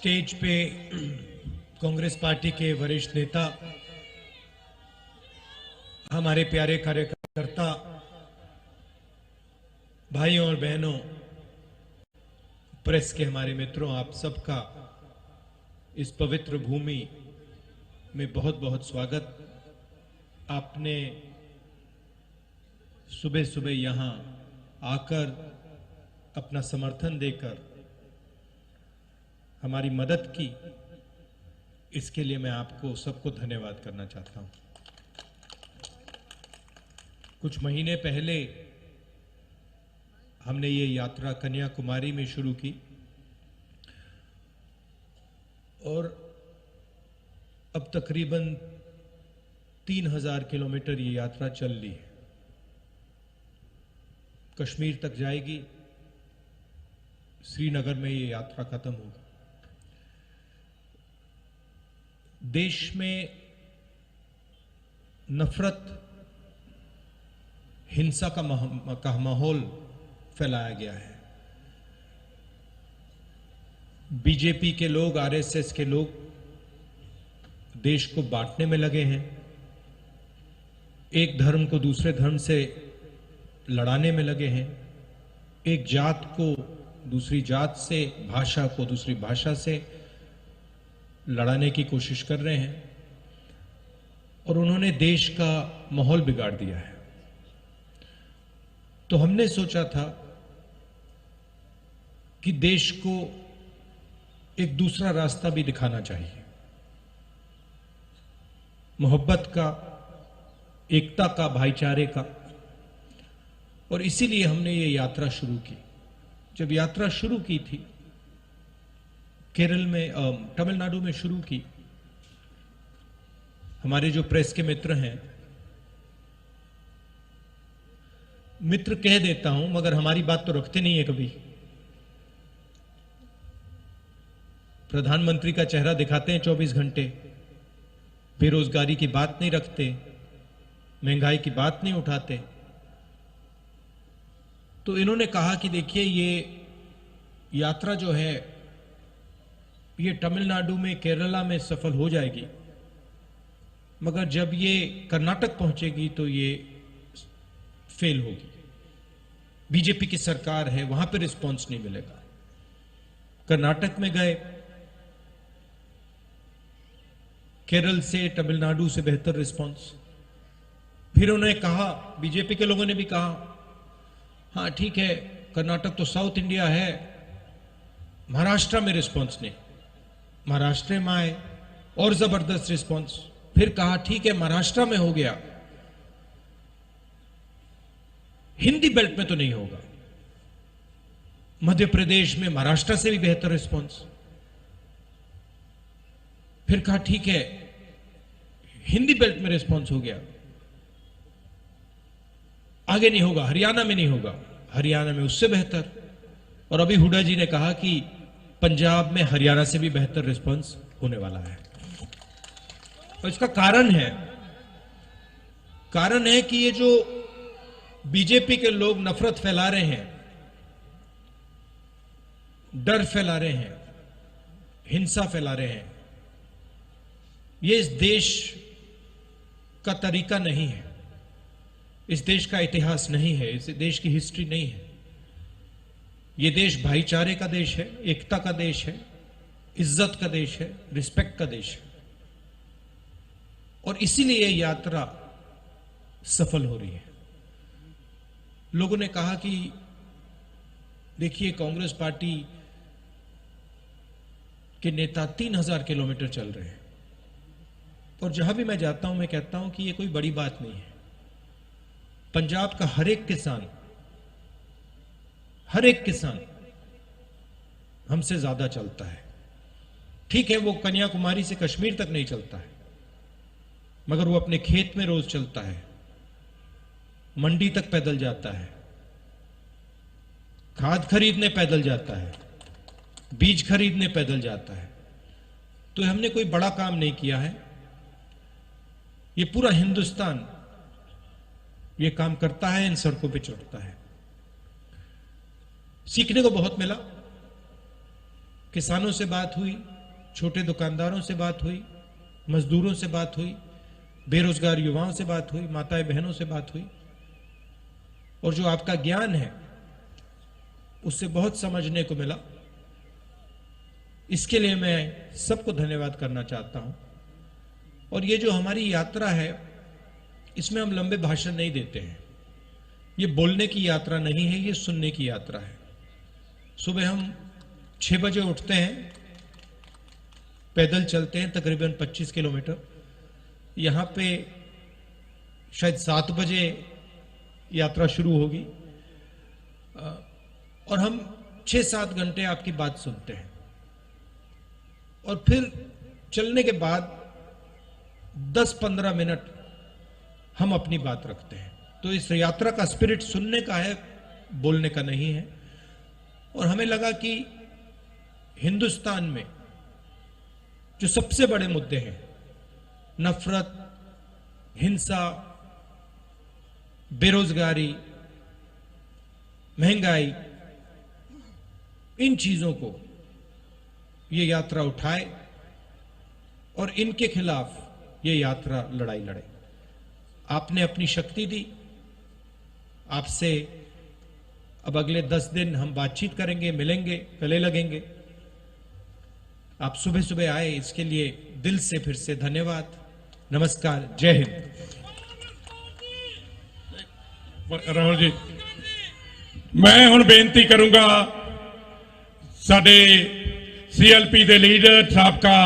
Stage पे Congress party के वरिष्ठ नेता, हमारे प्यारे कार्यकर्ता भाइयों और बहनों, प्रेस के हमारे मित्रों, आप सबका इस पवित्र भूमि में बहुत बहुत स्वागत। आपने सुबह सुबह यहां आकर अपना समर्थन देकर हमारी मदद की, इसके लिए मैं आपको सबको धन्यवाद करना चाहता हूं। कुछ महीने पहले हमने ये यात्रा कन्याकुमारी में शुरू की और अब तकरीबन 3000 किलोमीटर ये यात्रा चल ली है। कश्मीर तक जाएगी, श्रीनगर में ये यात्रा खत्म होगी। देश में नफरत, हिंसा का माहौल फैलाया गया है। बीजेपी के लोग, आरएसएस के लोग देश को बांटने में लगे हैं, एक धर्म को दूसरे धर्म से लड़ाने में लगे हैं, एक जात को दूसरी जात से, भाषा को दूसरी भाषा से लड़ाने की कोशिश कर रहे हैं और उन्होंने देश का माहौल बिगाड़ दिया है। तो हमने सोचा था कि देश को एक दूसरा रास्ता भी दिखाना चाहिए, मोहब्बत का, एकता का, भाईचारे का। और इसीलिए हमने ये यात्रा शुरू की। जब यात्रा शुरू की थी, केरल में, तमिलनाडु में शुरू की, हमारे जो प्रेस के मित्र हैं, मित्र कह देता हूं मगर हमारी बात तो रखते नहीं है कभी। प्रधानमंत्री का चेहरा दिखाते हैं 24 घंटे, बेरोजगारी की बात नहीं रखते, महंगाई की बात नहीं उठाते। तो इन्होंने कहा कि देखिए, ये यात्रा जो है ये तमिलनाडु में, केरला में सफल हो जाएगी, मगर जब ये कर्नाटक पहुंचेगी तो ये फेल होगी। बीजेपी की सरकार है, वहां पर रिस्पांस नहीं मिलेगा। कर्नाटक में गए, केरल से, तमिलनाडु से बेहतर रिस्पांस। फिर उन्होंने कहा, बीजेपी के लोगों ने भी कहा, हाँ ठीक है, कर्नाटक तो साउथ इंडिया है, महाराष्ट्र में रिस्पांस नहीं। महाराष्ट्र में आए और जबरदस्त रिस्पांस। फिर कहा ठीक है, महाराष्ट्र में हो गया, हिंदी बेल्ट में तो नहीं होगा। मध्य प्रदेश में महाराष्ट्र से भी बेहतर रिस्पांस। फिर कहा ठीक है, हिंदी बेल्ट में रिस्पांस हो गया, आगे नहीं होगा, हरियाणा में नहीं होगा, हरियाणा में उससे बेहतर। और अभी हुड्डा जी ने कहा कि पंजाब में हरियाणा से भी बेहतर रिस्पांस होने वाला है। और इसका कारण है कि ये जो बीजेपी के लोग नफरत फैला रहे हैं, डर फैला रहे हैं, हिंसा फैला रहे हैं, ये इस देश का तरीका नहीं है, इस देश का इतिहास नहीं है, इस देश की हिस्ट्री नहीं है। ये देश भाईचारे का देश है, एकता का देश है, इज्जत का देश है, रिस्पेक्ट का देश है। और इसीलिए ये यात्रा सफल हो रही है। लोगों ने कहा कि देखिए, कांग्रेस पार्टी के नेता 3000 किलोमीटर चल रहे हैं और जहां भी मैं जाता हूं मैं कहता हूं कि ये कोई बड़ी बात नहीं है। पंजाब का हर एक किसान हमसे ज्यादा चलता है। ठीक है, वो कन्याकुमारी से कश्मीर तक नहीं चलता है, मगर वो अपने खेत में रोज चलता है, मंडी तक पैदल जाता है, खाद खरीदने पैदल जाता है, बीज खरीदने पैदल जाता है। तो हमने कोई बड़ा काम नहीं किया है, ये पूरा हिंदुस्तान ये काम करता है, इन सड़कों पे चढ़ता है। सीखने को बहुत मिला। किसानों से बात हुई, छोटे दुकानदारों से बात हुई, मजदूरों से बात हुई, बेरोजगार युवाओं से बात हुई, माताएं बहनों से बात हुई। और जो आपका ज्ञान है उससे बहुत समझने को मिला। इसके लिए मैं सबको धन्यवाद करना चाहता हूं। और ये जो हमारी यात्रा है, इसमें हम लंबे भाषण नहीं देते हैं। ये बोलने की यात्रा नहीं है, ये सुनने की यात्रा है। सुबह हम 6 बजे उठते हैं, पैदल चलते हैं तकरीबन 25 किलोमीटर। यहां पे शायद 7 बजे यात्रा शुरू होगी और हम 6-7 घंटे आपकी बात सुनते हैं। और फिर चलने के बाद 10-15 मिनट हम अपनी बात रखते हैं। तो इस यात्रा का स्पिरिट सुनने का है, बोलने का नहीं है। और हमें लगा कि हिंदुस्तान में जो सबसे बड़े मुद्दे हैं, नफरत, हिंसा, बेरोजगारी, महंगाई, इन चीजों को ये यात्रा उठाए और इनके खिलाफ ये यात्रा लड़ाई लड़े। आपने अपनी शक्ति दी। आपसे अब अगले 10 दिन हम बातचीत करेंगे, मिलेंगे, गले लगेंगे। आप सुबह सुबह आए, इसके लिए दिल से फिर से धन्यवाद। नमस्कार, जय हिंद। राहुल जी, मैं हुण बेनती करूंगा साडे CLP दे लीडर साबका